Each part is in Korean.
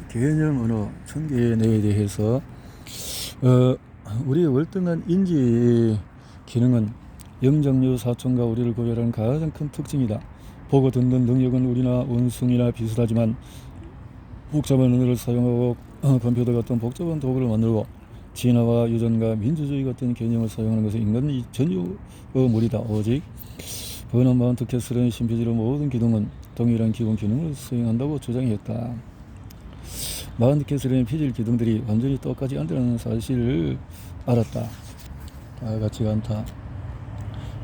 개념 언어 천개의 뇌에 대해서 우리의 월등한 인지 기능은 영장류 사촌과 우리를 구별하는 가장 큰 특징이다. 보고 듣는 능력은 우리나 원숭이나 비슷하지만 복잡한 언어를 사용하고 컴퓨터 같은 복잡한 도구를 만들고 진화와 유전과 민주주의 같은 개념을 사용하는 것은 인간이 전유의 무리다. 오직 버넌 마운트 캐슬은 신피지의 모든 기능은 동일한 기본 기능을 수행한다고 주장했다. 마운트 캐슬의 피질 기능들이 완전히 똑같지 않다는 사실을 알았다. 다 같지가 않다.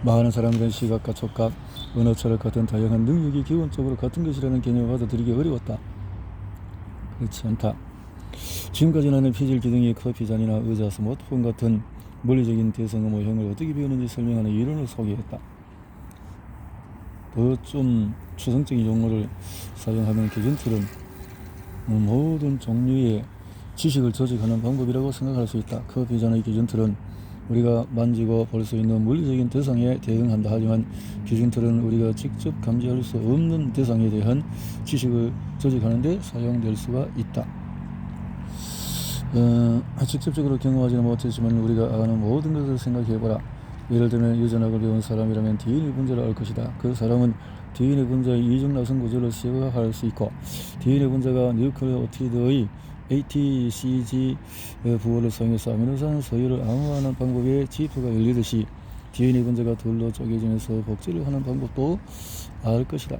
많은 사람들은 시각과 촉각, 언어, 철학 같은 다양한 능력이 기본적으로 같은 것이라는 개념을 받아들이기 어려웠다. 그렇지 않다. 지금까지 나는 피질 기능이 커피잔이나 의자, 스마트폰 같은 물리적인 대상의 모형을 어떻게 배우는지 설명하는 이론을 소개했다. 더 좀 추상적인 용어를 사용하면 기준틀은 모든 종류의 지식을 조직하는 방법이라고 생각할 수 있다. 커피잔의 기준틀은 우리가 만지고 볼 수 있는 물리적인 대상에 대응한다. 하지만 기준틀은 우리가 직접 감지할 수 없는 대상에 대한 지식을 조직하는 데 사용될 수가 있다. 직접적으로 경험하지는 못했지만 우리가 아는 모든 것을 생각해보라. 예를 들면 유전학을 배운 사람이라면 DNA 분자를 알 것이다. 그 사람은 DNA 분자의 이중 나선 구조를 시각화할 수 있고 DNA 분자가 뉴클레오티드의 ATCG 부호를 사용해서 아미노산 서열을 암호화하는 방법에 지표가 열리듯이 DNA 분자가 둘로 쪼개지면서 복제를 하는 방법도 알 것이다.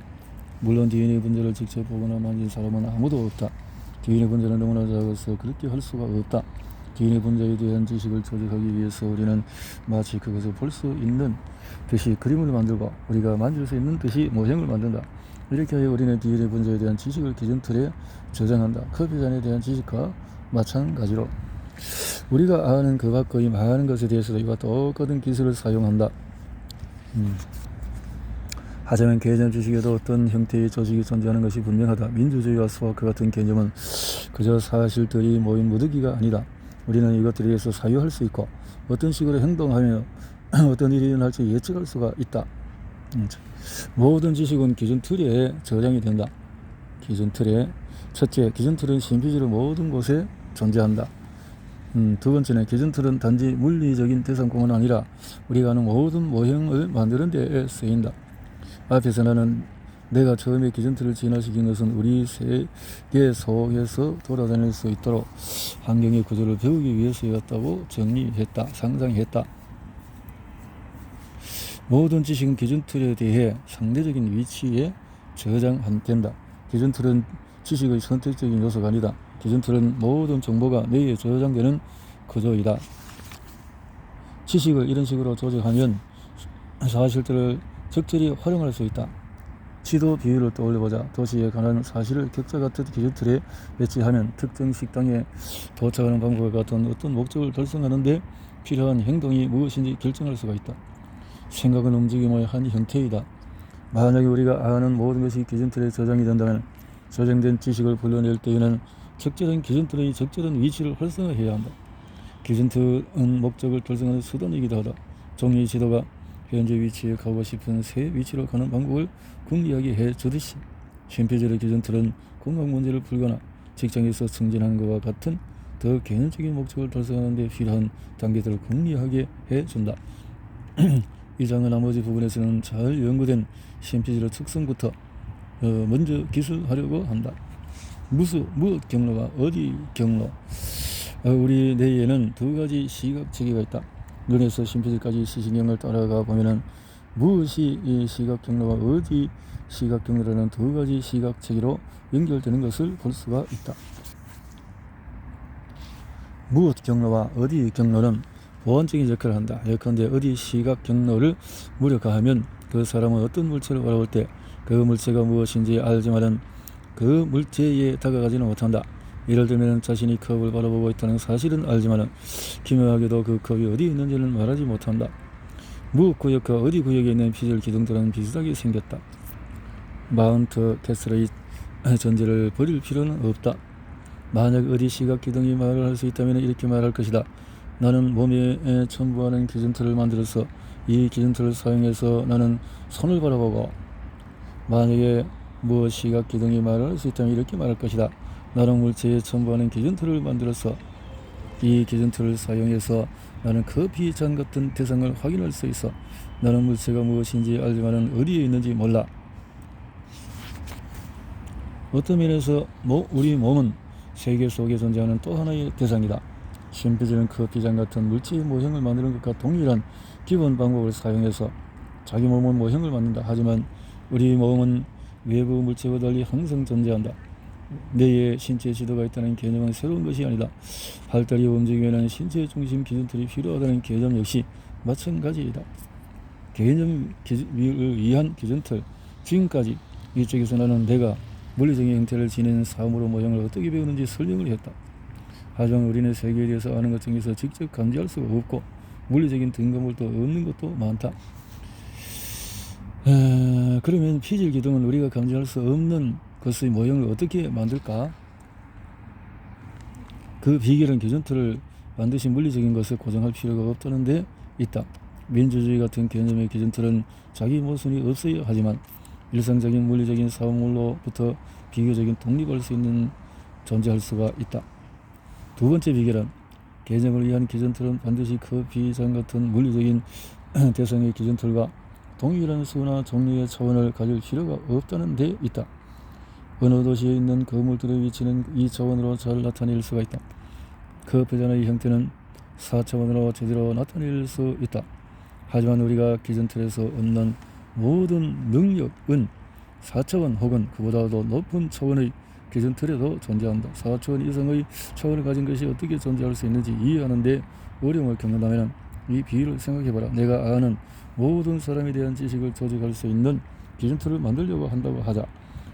물론 DNA 분자를 직접 보거나 만진 사람은 아무도 없다. DNA 분자는 너무나 작아서 그렇게 할 수가 없다. DNA 분자에 대한 지식을 조직하기 위해서 우리는 마치 그것을 볼 수 있는 듯이 그림을 만들고 우리가 만질 수 있는 듯이 모형을 만든다. 이렇게 하여 우리는 DNA 분자에 대한 지식을 기준틀에 저장한다. 커피잔에 대한 지식과 마찬가지로 우리가 아는 그 밖의 많은 것에 대해서도 이와 똑같은 기술을 사용한다. 하지만 개념 지식에도 어떤 형태의 조직이 존재하는 것이 분명하다. 민주주의와 수학과 같은 개념은 그저 사실들이 모인 무더기가 아니다. 우리는 이것들에 대해서 사유할 수 있고 어떤 식으로 행동하며 어떤 일이 일어날지 예측할 수가 있다. 모든 지식은 기준틀에 저장이 된다. 기준틀에 첫째, 기준틀은 신피지의 모든 곳에 존재한다. 두 번째는 기준틀은 단지 물리적인 대상뿐만 아니라 우리가 아는 모든 모형을 만드는 데 쓰인다. 앞에서 나는 내가 처음에 기준틀을 진화시킨 것은 우리 세계 속에서 돌아다닐 수 있도록 환경의 구조를 배우기 위해서였다고 정리했다. 상상했다. 모든 지식은 기준틀에 대해 상대적인 위치에 저장된다. 기준틀은 지식의 선택적인 요소가 아니다. 기준틀은 모든 정보가 뇌에 저장되는 구조이다. 지식을 이런 식으로 조직하면 사실들을 적절히 활용할 수 있다. 지도 비율을 떠올려보자. 도시에 관한 사실을 격자 같은 기준틀에 배치하면 특정 식당에 도착하는 방법과 같은 어떤 목적을 달성하는 데 필요한 행동이 무엇인지 결정할 수가 있다. 생각은 움직임의 한 형태이다. 만약에 우리가 아는 모든 것이 기준틀에 저장이 된다면 저장된 지식을 불러낼 때에는 적절한 기준틀의 적절한 위치를 활성화해야 한다. 기준틀은 목적을 달성하는 수단이기도 하다. 종이 지도가 현재 위치에 가고 싶은 새 위치로 가는 방법을 궁리하게 해주듯이 신피질의 기준틀은 건강 문제를 풀거나 직장에서 승진하는 것과 같은 더 개념적인 목적을 달성하는 데 필요한 단계들을 궁리하게 해준다. 이 장의 나머지 부분에서는 잘 연구된 신피질의 특성부터 먼저 기술하려고 한다. 무엇 경로가 어디 경로. 우리 뇌에는 두 가지 시각 체계가 있다. 눈에서 신피질까지 시신경을 따라가 보면은 무엇이 이 시각 경로와 어디 시각 경로라는 두 가지 시각 체계로 연결되는 것을 볼 수가 있다. 무엇 경로와 어디 경로는 보완적인 역할을 한다. 예컨대 어디 시각 경로를 무력화하면 그 사람은 어떤 물체를 바라볼 때 그 물체가 무엇인지 알지만은 그 물체에 다가가지는 못한다. 예를 들면 자신이 컵을 바라보고 있다는 사실은 알지만은 기묘하게도 그 컵이 어디 있는지는 말하지 못한다. 무엇 구역과 어디 구역에 있는 피질 기둥들은 비슷하게 생겼다. 마운트 캐슬의 전제를 버릴 필요는 없다. 만약 어디 시각 기둥이 말을 할 수 있다면 이렇게 말할 것이다. 나는 몸에 첨부하는 기준틀을 만들어서 이 기준틀을 사용해서 나는 손을 바라보고 만약에 무엇 시각 기둥이 말을 할 수 있다면 이렇게 말할 것이다. 나는 물체에 첨부하는 기준틀을 만들어서 이 기준틀을 사용해서 나는 그 비장 같은 대상을 확인할 수 있어. 나는 물체가 무엇인지 알지만은 어디에 있는지 몰라. 어떤 면에서 우리 몸은 세계 속에 존재하는 또 하나의 대상이다. 신비주의는 그 비장 같은 물체의 모형을 만드는 것과 동일한 기본 방법을 사용해서 자기 몸은 모형을 만든다. 하지만 우리 몸은 외부 물체와 달리 항상 존재한다. 뇌에 신체 지도가 있다는 개념은 새로운 것이 아니다. 팔다리 움직이면 신체 중심 기준틀이 필요하다는 개념 역시 마찬가지이다. 개념을 위한 기준틀. 지금까지 이쪽에서 나는 내가 물리적인 형태를 지닌 사물의 모형을 어떻게 배우는지 설명을 했다. 하지만 우리는 세계에 대해서 아는 것 중에서 직접 감지할 수가 없고 물리적인 등가물도 없는 것도 많다. 그러면 피질 기둥은 우리가 감지할 수 없는 것의 모형을 어떻게 만들까? 그 비결은 기준틀을 반드시 물리적인 것을 고정할 필요가 없다는 데 있다. 민주주의 같은 개념의 기준틀은 자기 모순이 없어야 하지만 일상적인 물리적인 사물로부터 비교적인 독립할 수 있는 존재할 수가 있다. 두 번째 비결은 개념을 위한 기준틀은 반드시 그 비장 같은 물리적인 대상의 기준틀과 동일한 수나 종류의 차원을 가질 필요가 없다는 데 있다. 어느 도시에 있는 건물들의 위치는 이 차원으로 잘 나타낼 수가 있다. 그 배전의 형태는 4차원으로 제대로 나타낼 수 있다. 하지만 우리가 기준틀에서 얻는 모든 능력은 4차원 혹은 그보다도 높은 차원의 기준틀에도 존재한다. 4차원 이상의 차원을 가진 것이 어떻게 존재할 수 있는지 이해하는 데 어려움을 겪는다면 이 비유를 생각해봐라. 내가 아는 모든 사람에 대한 지식을 조직할 수 있는 기준틀을 만들려고 한다고 하자.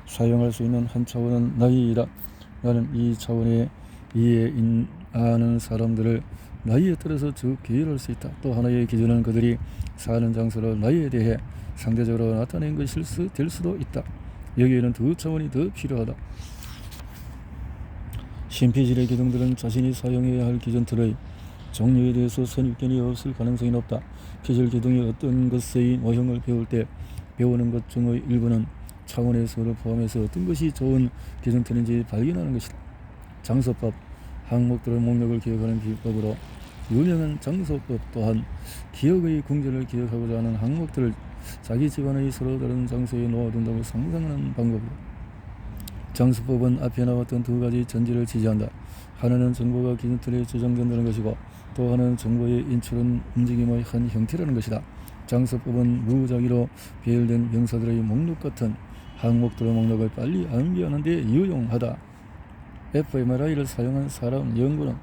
사용할 수 있는 한 차원은 나이이다. 나는 이 차원에 아는 사람들을 나이에 따라서 쭉 계열할 수 있다. 또 하나의 기준은 그들이 사는 장소를 나이에 대해 상대적으로 나타낸 것일 될 수도 있다. 여기에는 두 차원이 더 필요하다. 신피질의 기둥들은 자신이 사용해야 할 기준틀의 종류에 대해서 선입견이 없을 가능성이 높다. 피질 기둥이 어떤 것의 모형을 배울 때 배우는 것 중의 일부는 차원의 수를 포함해서 어떤 것이 좋은 기준틀인지 발견하는 것이다. 장소법, 항목들의 목록을 기억하는 비법으로 유명한 장소법 또한 기억의 궁전을 기억하고자 하는 항목들을 자기 집안의 서로 다른 장소에 놓아둔다고 상상하는 방법이다. 장소법은 앞에 나왔던 두 가지 전제를 지지한다. 하나는 정보가 기준틀에 저장된다는 것이고 또 하나는 정보의 인출은 움직임의 한 형태라는 것이다. 장소법은 무작위로 배열된 명사들의 목록 같은 항목들의 목록을 빨리 암기하는 데 유용하다. fMRI를 사용한 사람 연구는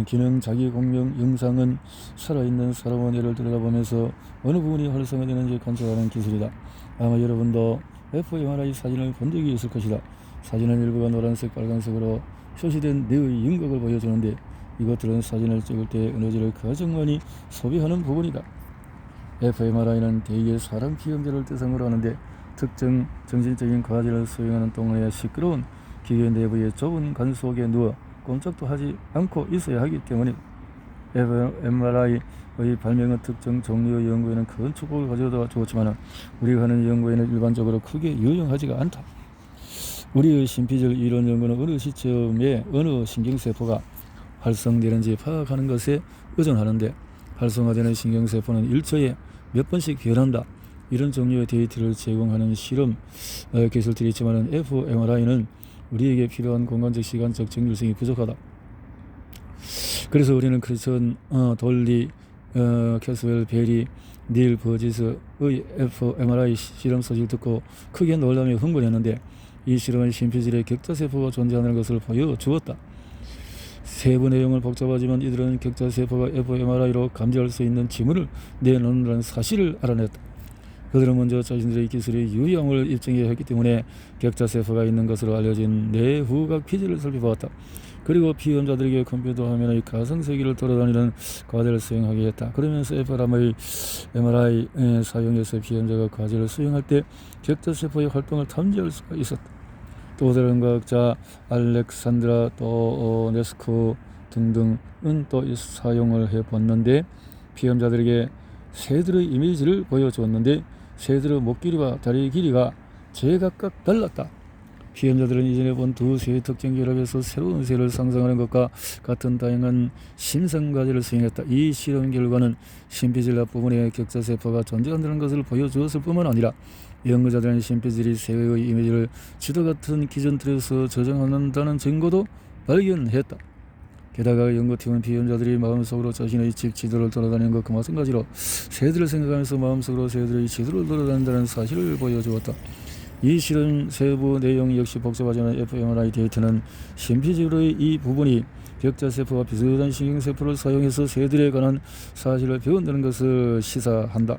기능 자기 공명 영상은 살아있는 사람의 뇌를 들여다보면서 어느 부분이 활성화되는지 관찰하는 기술이다. 아마 여러분도 fMRI 사진을 본 적이 있을 것이다. 사진은 일부가 노란색, 빨간색으로 표시된 뇌의 윤곽을 보여주는데 이것들은 사진을 찍을 때 에너지를 가장 많이 소비하는 부분이다. fMRI는 대개 사람 피험자를 대상으로 하는데 특정 정신적인 과제를 수행하는 동안에 시끄러운 기계 내부의 좁은 관 속에 누워 꼼짝도 하지 않고 있어야 하기 때문에 fMRI의 발명은 특정 종류의 연구에는 큰 축복을 가져다 주었지만 우리가 하는 연구에는 일반적으로 크게 유용하지가 않다. 우리의 신피질 이론 연구는 어느 시점에 어느 신경세포가 활성되는지 파악하는 것에 의존하는데 활성화되는 신경세포는 1초에 몇 번씩 변한다. 이런 종류의 데이터를 제공하는 실험 기술들이 있지만 fMRI는 우리에게 필요한 공간적 시간적 정밀성이 부족하다. 그래서 우리는 크리스천 돌리 캐스웰 베리 닐 버지스의 fMRI 실험 소식을 듣고 크게 놀라며 흥분했는데 이 실험은 신피질의 격자세포가 존재하는 것을 보여주었다. 세부 내용은 복잡하지만 이들은 격자세포가 fMRI로 감지할 수 있는 지문을 내놓는다는 사실을 알아냈다. 그들은 먼저 자신들의 기술의 유용을 입증해야 했기 때문에 격자세포가 있는 것으로 알려진 뇌후각 피질을 살펴보았다. 그리고 피험자들에게 컴퓨터 화면의 가상세계를 돌아다니는 과제를 수행하게 했다. 그러면서 fMRI 사용해서 피험자가 과제를 수행할 때 격자세포의 활동을 탐지할 수가 있었다. 또 다른 과학자 알렉산드라 또 네스코 등등은 또 사용을 해봤는데 피험자들에게 새들의 이미지를 보여주었는데 새들의 목 길이와 다리 길이가 제각각 달랐다. 피험자들은 이전에 본 두 세의 특정 결합에서 새로운 세를 상상하는 것과 같은 다양한 심성과제를 수행했다. 이 실험 결과는 심피질 앞부분에 격자세포가 존재한다는 것을 보여주었을 뿐만 아니라 연구자들은 심피질이 세의 이미지를 지도 같은 기존 틀에서 저장한다는 증거도 발견했다. 게다가 연구팀은 피험자들이 마음속으로 자신의 집 지도를 돌아다니는 것과 마찬가지로 새들을 생각하면서 마음속으로 새들의 지도를 돌아다닌다는 사실을 보여주었다. 이 실험 세부 내용 역시 복잡하지만 fMRI 데이터는 심피질의 이 부분이 격자세포와 비슷한 신경세포를 사용해서 새들에 관한 사실을 배운다는 것을 시사한다.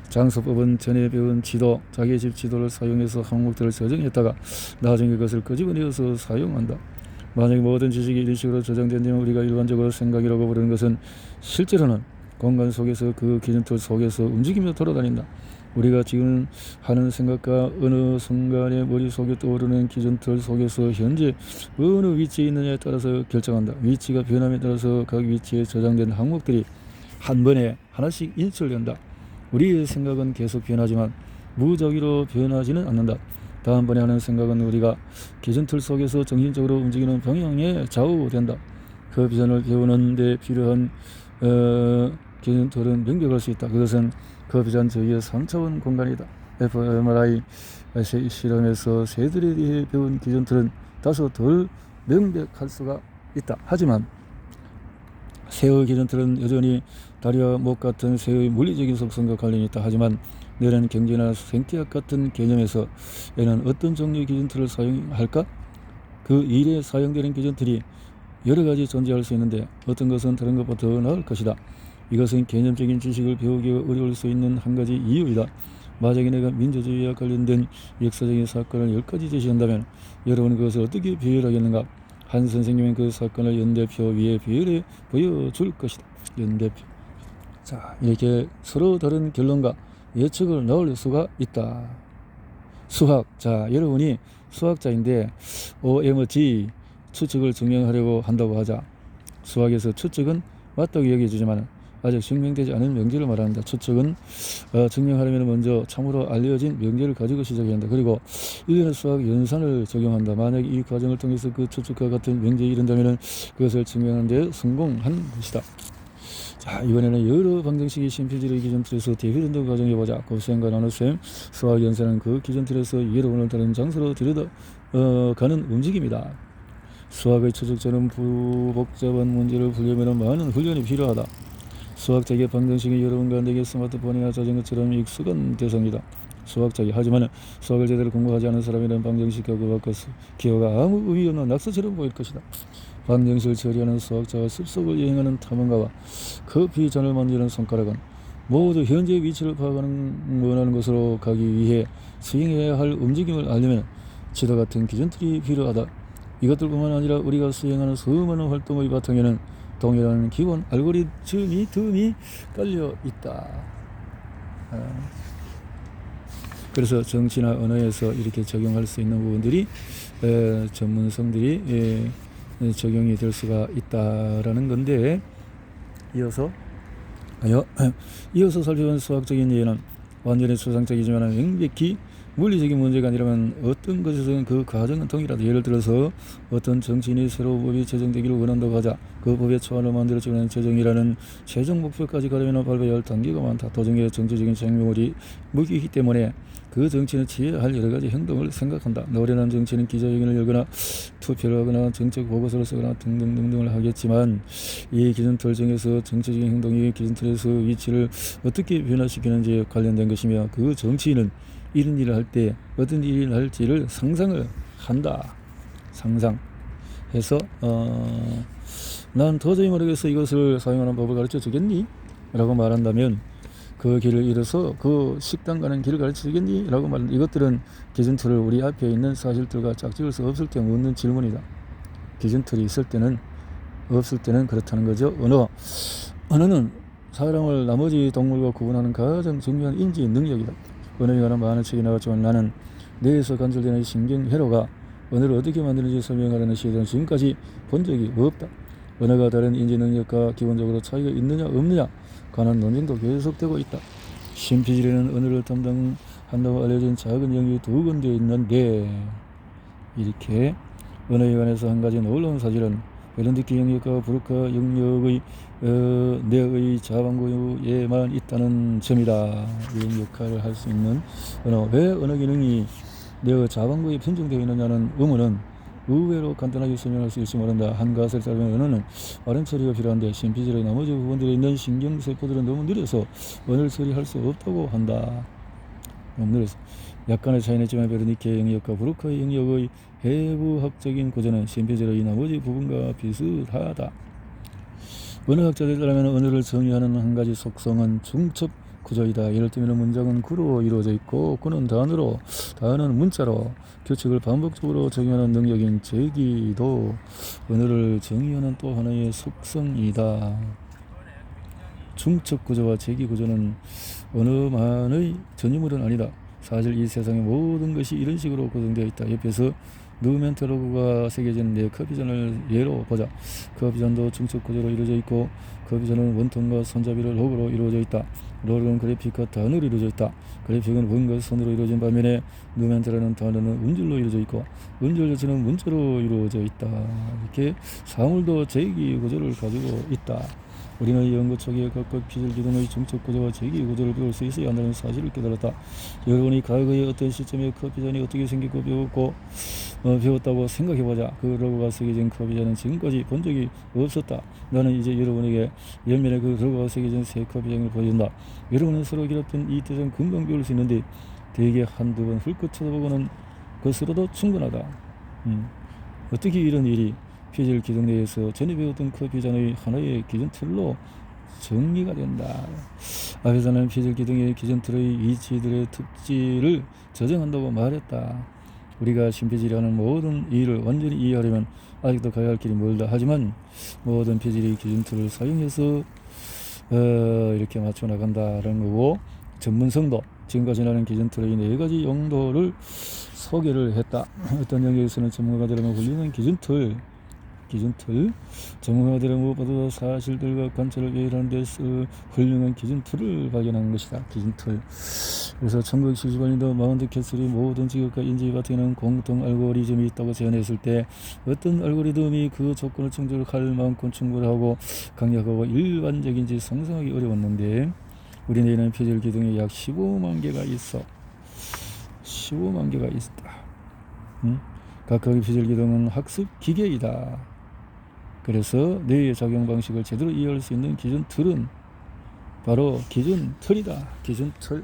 장소법은 전에 배운 지도, 자기 집 지도를 사용해서 항목들을 저장했다가 나중에 그것을 끄집어내어서 사용한다. 만약 모든 지식이 이런 식으로 저장된다면 우리가 일반적으로 생각이라고 부르는 것은 실제로는 공간 속에서 그 기준틀 속에서 움직이며 돌아다닌다. 우리가 지금 하는 생각과 어느 순간에 머릿속에 떠오르는 기준틀 속에서 현재 어느 위치에 있느냐에 따라서 결정한다. 위치가 변함에 따라서 각 위치에 저장된 항목들이 한 번에 하나씩 인출된다. 우리의 생각은 계속 변하지만 무작위로 변하지는 않는다. 다음번에 하는 생각은 우리가 기준틀 속에서 정신적으로 움직이는 방향에 좌우된다. 그 비전을 배우는 데 필요한 기준틀은 명백할 수 있다. 그것은 그 비전 저희의 3차원 공간이다. fMRI 실험에서 새들에 대해 배운 기준틀은 다소 덜 명백할 수가 있다. 하지만 새의 기준틀은 여전히 다리와 목 같은 새의 물리적인 속성과 관련이 있다. 하지만 뇌는 경제나 생태학 같은 개념에서 얘는 어떤 종류의 기준틀을 사용할까? 그 일에 사용되는 기준틀이 여러 가지 존재할 수 있는데 어떤 것은 다른 것보다 더 나을 것이다. 이것은 개념적인 지식을 배우기가 어려울 수 있는 한 가지 이유이다. 만약에 내가 민주주의와 관련된 역사적인 사건을 10가지 제시한다면 여러분은 그것을 어떻게 비율하겠는가? 한 선생님은 그 사건을 연대표 위에 비율해 보여줄 것이다. 연대표. 자, 이렇게 서로 다른 결론과 예측을 넣을 수가 있다. 수학. 자, 여러분이 수학자인데 OMG 추측을 증명하려고 한다고 하자. 수학에서 추측은 맞다고 여겨지지만 아직 증명되지 않은 명제를 말합니다. 추측은 증명하려면 먼저 참으로 알려진 명제를 가지고 시작해야 한다. 그리고 일련의 수학 연산을 적용한다. 만약 이 과정을 통해서 그 추측과 같은 명제에 이른다면 그것을 증명하는 데 성공한 것이다. 자, 이번에는 여러 방정식이 심피질의 기준틀에서 대표된다고 가정해보자. 곱셈과 나눗셈, 수학 연산은 그 기준틀에서 여러분을 다른 장소로 데려다 가는 움직임이다. 수학의 추측자는 복잡한 문제를 풀려면 많은 훈련이 필요하다. 수학자의 방정식이 여러분과 내게 스마트폰이나 자전거처럼 익숙한 대상이다. 수학자기 하지만 수학을 제대로 공부하지 않은 사람이란 방정식과 그 밖의 기호가 아무 의미 없는 낙서처럼 보일 것이다. 방정식을 처리하는 수학자와 습속을 여행하는 탐험가와 커피 잔을 만지는 손가락은 모두 현재 위치를 파악하는 원하는 곳으로 가기 위해 수행해야 할 움직임을 알려면 지도 같은 기준틀이 필요하다. 이것들뿐만 아니라 우리가 수행하는 수많은 활동의 바탕에는 동일한 기본 알고리즘이 깔려 있다. 그래서 정치나 언어에서 이렇게 적용할 수 있는 부분들이 전문성들이 적용이 될 수가 있다라는 건데, 이어서 살펴본 수학적인 예는 완전히 추상적이지만 명백히 물리적인 문제가 아니라면 어떤 것에서는 그 과정은 동일하다. 예를 들어서 어떤 정치인이 새로운 법이 제정되기를 원한다고 하자 그 법의 초안을 만들어주는 제정이라는 최종 목표까지 가려면 밟아야 할 단계가 많다. 도중에 정치적인 생명물이 무기이기 때문에 그 정치는 취해야 할 여러 가지 행동을 생각한다. 노련한 정치는 기자회견을 열거나 투표를 하거나 정책 보고서를 쓰거나 등등등등을 하겠지만 이 기준틀 중에서 정치적인 행동이 기준틀에서 위치를 어떻게 변화시키는지에 관련된 것이며 그 정치인은 이런 일을 할 때 어떤 일을 할지를 상상을 한다. 상상해서 난 도저히 모르겠어. 이것을 사용하는 법을 가르쳐 주겠니? 라고 말한다면 그 길을 잃어서 그 식당 가는 길을 가르쳐 주겠니? 라고 말한다. 이것들은 기준틀을 우리 앞에 있는 사실들과 짝지을 수 없을 때 묻는 질문이다. 기준틀이 있을 때는 없을 때는 그렇다는 거죠. 언어는 사람을 나머지 동물과 구분하는 가장 중요한 인지 능력이다. 언어에 관한 많은 책이 나왔지만 나는 뇌에서 관절되는 신경회로가 언어를 어떻게 만드는지 설명하려는 시도는 지금까지 본 적이 없다. 언어가 다른 인지 능력과 기본적으로 차이가 있느냐 없느냐 관한 논쟁도 계속되고 있다. 심피질에는 언어를 담당한다고 알려진 작은 영역이 2군데 있는데 이렇게 언어에 관해서 한 가지 놀라운 사실은 베른디키 영역과 브루크 영역의 뇌의 자반구에만 있다는 점이다. 이런 역할을 할 수 있는 언어. 왜 언어 기능이 뇌의 자반구에 편중되어 있느냐는 의문은 의외로 간단하게 설명할 수 있을지 모른다. 한 가설에 따르면 언어는 발음 처리가 필요한데 신피질의 나머지 부분들에 있는 신경세포들은 너무 느려서 언어를 처리할 수 없다고 한다. 너무 느려서. 약간의 차이는 있지만 베르니케 영역과 브루크의 영역의 해부학적인 구조는 신피질의 나머지 부분과 비슷하다. 언어학자들에 따르면 언어를 정의하는 한 가지 속성은 중첩 구조이다. 예를 들면 문장은 구로 이루어져 있고 구는 단어로, 단어는 문자로 규칙을 반복적으로 정의하는 능력인 제기도 언어를 정의하는 또 하나의 속성이다. 중첩 구조와 제기 구조는 언어만의 전유물은 아니다. 사실 이 세상의 모든 것이 이런 식으로 구성되어 있다. 옆에서 누멘트 로고가 새겨진 내 커피잔을 예로 보자. 커피잔도 중첩 구조로 이루어져 있고 커피잔은 원통과 손잡이를 로고로 이루어져 있다. 로고는 그래픽과 단어로 이루어져 있다. 그래픽은 원과 선으로 이루어진 반면에 누멘트라는 단어는 음절로 이루어져 있고 음절 자체는 문자로 이루어져 있다. 이렇게 사물도 제기 구조를 가지고 있다. 우리는 연구 초기에 각각 피질 기둥의 중첩 구조와 제기 구조를 배울 수 있어야 한다는 사실을 깨달았다. 여러분이 과거의 어떤 시점에 커피잔이 어떻게 생겼고 배웠다고 생각해보자. 그 로고가 새겨진 커피잔은 지금까지 본 적이 없었다. 나는 이제 여러분에게 옆면에 그 로고가 새겨진 새 커피잔을 보여준다. 여러분은 서로 길었던 이 뜻은 금방 배울 수 있는데 대개 한두 번 훌끗 쳐다보고는 그것으로도 충분하다. 어떻게 이런 일이 피질 기둥 내에서 전에 배웠던 커피잔의 하나의 기준 틀로 정리가 된다. 앞에서는 피질 기둥의 기준 틀의 이치들의 특질을 저정한다고 말했다. 우리가 신피질이라는 모든 일을 완전히 이해하려면 아직도 가야 할 길이 멀다. 하지만 모든 피질의 기준 틀을 사용해서 이렇게 맞춰 나간다라는 거고, 전문성도 지금까지 나는 기준 틀의 4가지 용도를 소개를 했다. 어떤 영역에서는 전문가들에게 불리는 기준 틀, 전문가들은 무엇보다도 사실들과 관찰을 이해하는 데서 훌륭한 기준 틀을 발견하는 것이다. 기준 틀. 그래서 1975년도 마운트 캐슬이 모든 직업과 인지 바탕에는 공통 알고리즘이 있다고 제안했을 때 어떤 알고리즘이 그 조건을 충족할 만큼 충분하고 강력하고 일반적인지 상상하기 어려웠는데 우리 뇌에는 피질 기둥이 약 15만 개가 있어. 15만 개가 있다. 각각의 피질 기둥은 학습 기계이다. 그래서 뇌의 작용 방식을 제대로 이해할 수 있는 기준 틀은 바로 기준 틀이다. 기준 틀.